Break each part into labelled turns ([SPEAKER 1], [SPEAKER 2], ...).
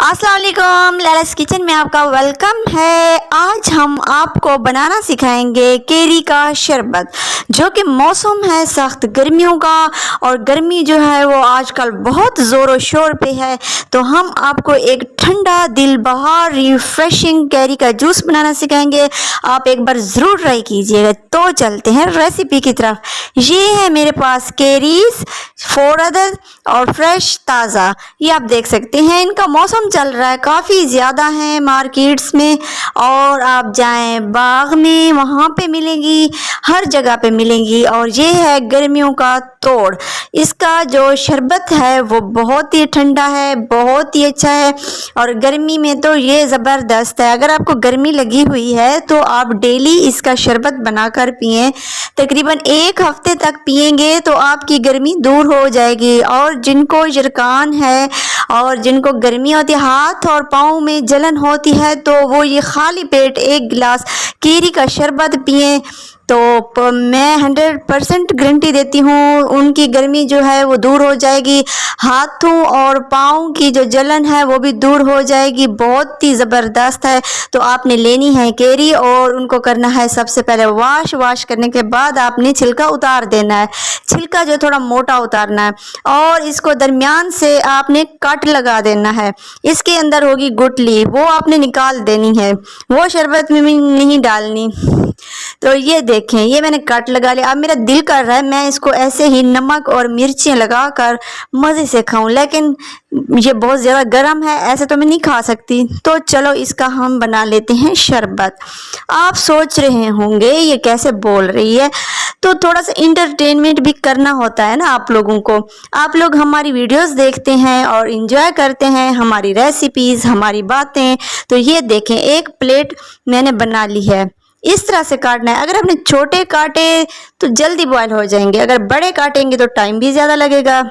[SPEAKER 1] अस्सलाम वालेकुम, लैलास किचन में आपका वेलकम है। आज हम आपको बनाना सिखाएंगे केरी का शरबत, जो कि मौसम है सख्त गर्मियों का और गर्मी जो है वो आजकल बहुत ज़ोर और शोर पे है। तो हम आपको एक ठंडा दिल बहार रिफ्रेशिंग केरी का जूस बनाना सिखाएंगे। आप एक बार ज़रूर ट्राई कीजिएगा। तो चलते हैं रेसिपी की तरफ। ये है मेरे पास केरीज 4 अदद और फ्रेश ताज़ा, ये आप देख सकते हैं। इनका मौसम चल रहा है, काफ़ी ज़्यादा है मार्केट्स में, और आप जाएं बाग में वहाँ पे मिलेंगी, हर जगह पे मिलेंगी। और ये है गर्मियों का तोड़। इसका जो शरबत है वो बहुत ही ठंडा है, बहुत ही अच्छा है, और गर्मी में तो ये ज़बरदस्त है। अगर आपको गर्मी लगी हुई है तो आप डेली इसका शरबत बनाकर पिएं। तकरीबन 1 हफ्ते तक पिएंगे तो आपकी गर्मी दूर हो जाएगी। और जिनको जरकान है और जिनको गर्मी होती है, हाथ और पाँव में जलन होती है, तो वो ये खाली पेट 1 गिलास केरी का शरबत पिएं। तो मैं 100% गारंटी देती हूँ उनकी गर्मी जो है वो दूर हो जाएगी। हाथों और पाँव की जो जलन है वो भी दूर हो जाएगी। बहुत ही ज़बरदस्त है। तो आपने लेनी है केरी और उनको करना है सबसे पहले वाश करने के बाद आपने छिलका उतार देना है। छिलका जो थोड़ा मोटा उतारना है, और इसको दरमियान से आपने कट लगा देना है। इसके अंदर होगी गुठली, वो आपने निकाल देनी है, वो शरबत में नहीं डालनी। तो ये देखें, ये मैंने कट लगा लिया। अब मेरा दिल कर रहा है मैं इसको ऐसे ही नमक और मिर्चियाँ लगाकर मज़े से खाऊं, लेकिन ये बहुत ज़्यादा गर्म है, ऐसे तो मैं नहीं खा सकती। तो चलो इसका हम बना लेते हैं शरबत। आप सोच रहे होंगे ये कैसे बोल रही है, तो थोड़ा सा इंटरटेनमेंट भी करना होता है ना आप लोगों को। आप लोग हमारी वीडियोस देखते हैं और इंजॉय करते हैं हमारी रेसिपीज़, हमारी बातें। तो ये देखें, 1 प्लेट मैंने बना ली है। इस तरह से काटना है। अगर आपने छोटे काटे तो जल्दी बॉयल हो जाएंगे, अगर बड़े काटेंगे तो टाइम भी ज़्यादा लगेगा।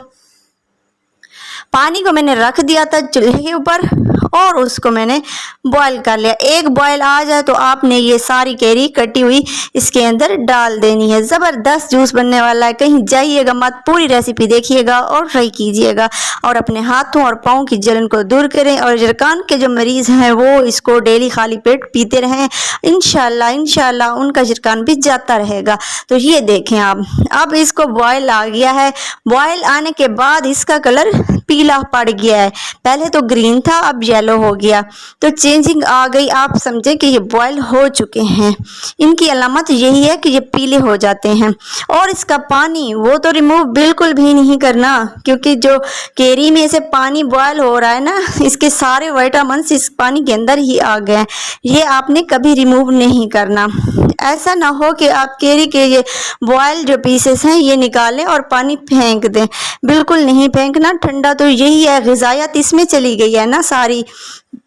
[SPEAKER 1] पानी को मैंने रख दिया था चूल्हे के ऊपर और उसको मैंने बॉयल कर लिया। 1 बॉयल आ जाए तो आपने ये सारी केरी कटी हुई इसके अंदर डाल देनी है। ज़बरदस्त जूस बनने वाला है, कहीं जाइएगा मत, पूरी रेसिपी देखिएगा और ट्राई कीजिएगा, और अपने हाथों और पाँव की जलन को दूर करें। और जरकान के जो मरीज़ हैं वो इसको डेली खाली पेट पीते रहें। इंशाल्लाह उनका जरकान भी जाता रहेगा। तो ये देखें आप, अब इसको बॉयल आ गया है। बॉयल आने के बाद इसका कलर पीला पड़ गया है। पहले तो ग्रीन था, अब येलो हो गया, तो चेंजिंग आ गई। आप समझें कि ये बॉयल हो चुके हैं। इनकी अलामत यही है कि ये पीले हो जाते हैं। और इसका पानी वो तो रिमूव बिल्कुल भी नहीं करना, क्योंकि जो केरी में से पानी बॉयल हो रहा है ना, इसके सारे विटामिन्स इस पानी के अंदर ही आ गए हैं। ये आपने कभी रिमूव नहीं करना। ऐसा ना हो कि आप केरी के ये बॉयल जो पीसेस हैं ये निकालें और पानी फेंक दें। बिल्कुल नहीं फेंकना। ठंडा तो यही है, ग़िज़ायत इसमें चली गई है ना सारी,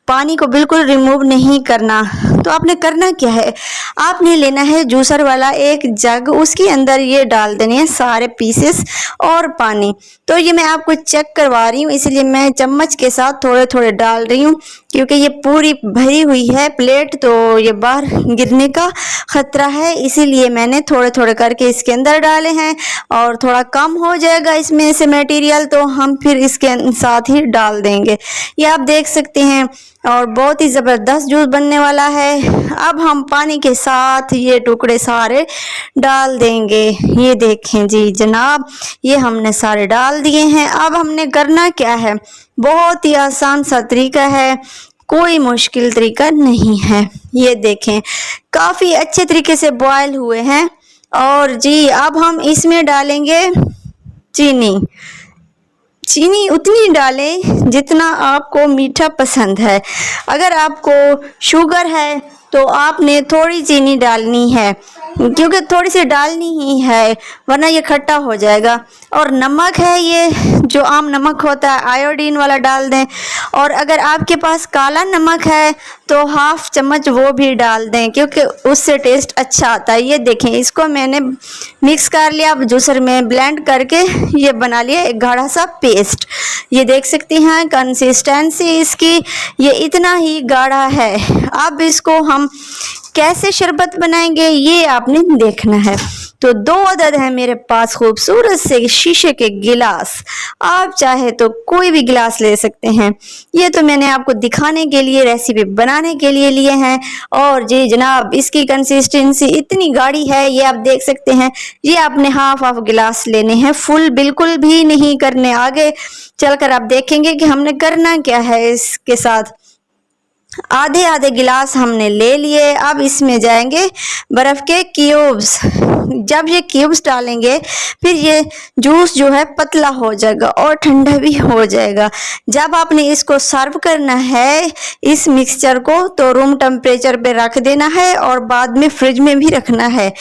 [SPEAKER 1] पानी को बिल्कुल रिमूव नहीं करना। तो आपने करना क्या है, आपने लेना है जूसर वाला 1 जग, उसके अंदर ये डाल देने हैं सारे पीसेस और पानी। तो ये मैं आपको चेक करवा रही हूँ, इसलिए मैं चम्मच के साथ थोड़े थोड़े डाल रही हूँ, क्योंकि ये पूरी भरी हुई है प्लेट, तो ये बाहर गिरने का ख़तरा है। इसीलिए मैंने थोड़े थोड़े करके इसके अंदर डाले हैं, और थोड़ा कम हो जाएगा इसमें से मटेरियल तो हम फिर इसके साथ ही डाल देंगे। ये आप देख सकते हैं, और बहुत ही ज़बरदस्त जूस बनने वाला है। अब हम पानी के साथ ये टुकड़े सारे डाल देंगे। ये देखें जी जनाब, ये हमने सारे डाल दिए हैं। अब हमने करना क्या है, बहुत ही आसान सा तरीका है, कोई मुश्किल तरीका नहीं है। ये देखें, काफ़ी अच्छे तरीके से बॉयल हुए हैं। और जी अब हम इसमें डालेंगे चीनी उतनी डालें जितना आपको मीठा पसंद है। अगर आपको शुगर है तो आपने थोड़ी चीनी डालनी है, क्योंकि थोड़ी सी डालनी ही है, वरना ये खट्टा हो जाएगा। और नमक है, ये जो आम नमक होता है आयोडीन वाला डाल दें। और अगर आपके पास काला नमक है तो 1/2 चम्मच वो भी डाल दें, क्योंकि उससे टेस्ट अच्छा आता है। ये देखें, इसको मैंने मिक्स कर लिया, अब जूसर में ब्लेंड करके ये बना लिया एक गाढ़ा सा पेस्ट। ये देख सकती हैं कंसिस्टेंसी इसकी, ये इतना ही गाढ़ा है। अब इसको हम कैसे शरबत बनाएंगे ये आपने देखना है। तो 2 अदद है मेरे पास खूबसूरत से शीशे के गिलास। आप चाहे तो कोई भी गिलास ले सकते हैं। ये तो मैंने आपको दिखाने के लिए, रेसिपी बनाने के लिए लिए हैं। और जी जनाब, इसकी कंसिस्टेंसी इतनी गाढ़ी है, ये आप देख सकते हैं। ये आपने हाफ हाफ गिलास लेने हैं, फुल बिल्कुल भी नहीं करने। आगे चलकर आप देखेंगे कि हमने करना क्या है इसके साथ। आधे आधे गिलास हमने ले लिए। अब इसमें जाएंगे बर्फ के क्यूब्स। जब ये क्यूब्स डालेंगे फिर ये जूस जो है पतला हो जाएगा और ठंडा भी हो जाएगा। जब आपने इसको सर्व करना है इस मिक्सचर को, तो रूम टेम्परेचर पे रख देना है और बाद में फ्रिज में भी रखना है,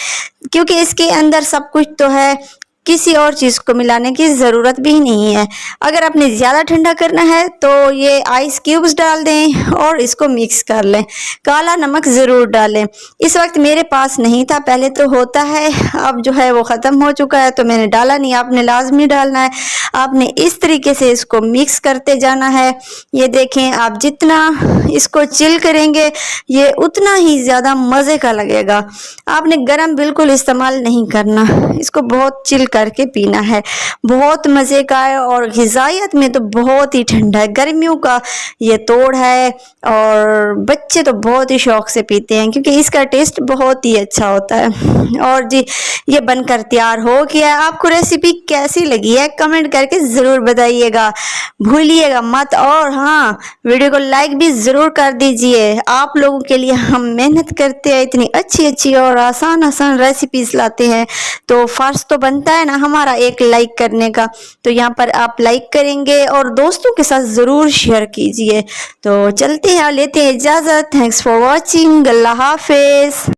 [SPEAKER 1] क्योंकि इसके अंदर सब कुछ तो है, किसी और चीज को मिलाने की जरूरत भी नहीं है। अगर आपने ज्यादा ठंडा करना है तो ये आइस क्यूब्स डाल दें और इसको मिक्स कर लें। काला नमक जरूर डालें। इस वक्त मेरे पास नहीं था, पहले तो होता है, अब जो है वो खत्म हो चुका है तो मैंने डाला नहीं। आपने लाजमी डालना है। आपने इस तरीके से इसको मिक्स करते जाना है। ये देखें, आप जितना इसको चिल करेंगे ये उतना ही ज्यादा मजे का लगेगा। आपने गरम बिल्कुल इस्तेमाल नहीं करना, इसको बहुत चिल करके पीना है। बहुत मजे का है और ग़िज़ाइयत में तो बहुत ही ठंडा है। गर्मियों का ये तोड़ है और बच्चे तो बहुत ही शौक से पीते हैं क्योंकि इसका टेस्ट बहुत ही अच्छा होता है। और जी ये बनकर तैयार हो गया। आपको रेसिपी कैसी लगी है कमेंट करके ज़रूर बताइएगा, भूलिएगा मत। और हाँ, वीडियो को लाइक भी ज़रूर कर दीजिए। आप लोगों के लिए हम मेहनत करते हैं, इतनी अच्छी अच्छी और आसान आसान रेसिपीज लाते हैं, तो फर्ज तो बनता है ना हमारा एक लाइक करने का। तो यहाँ पर आप लाइक करेंगे और दोस्तों के साथ ज़रूर शेयर कीजिए। तो चलते हैं, लेते हैं इजाज़त। Thanks for watching. अल्लाह हाफिज़।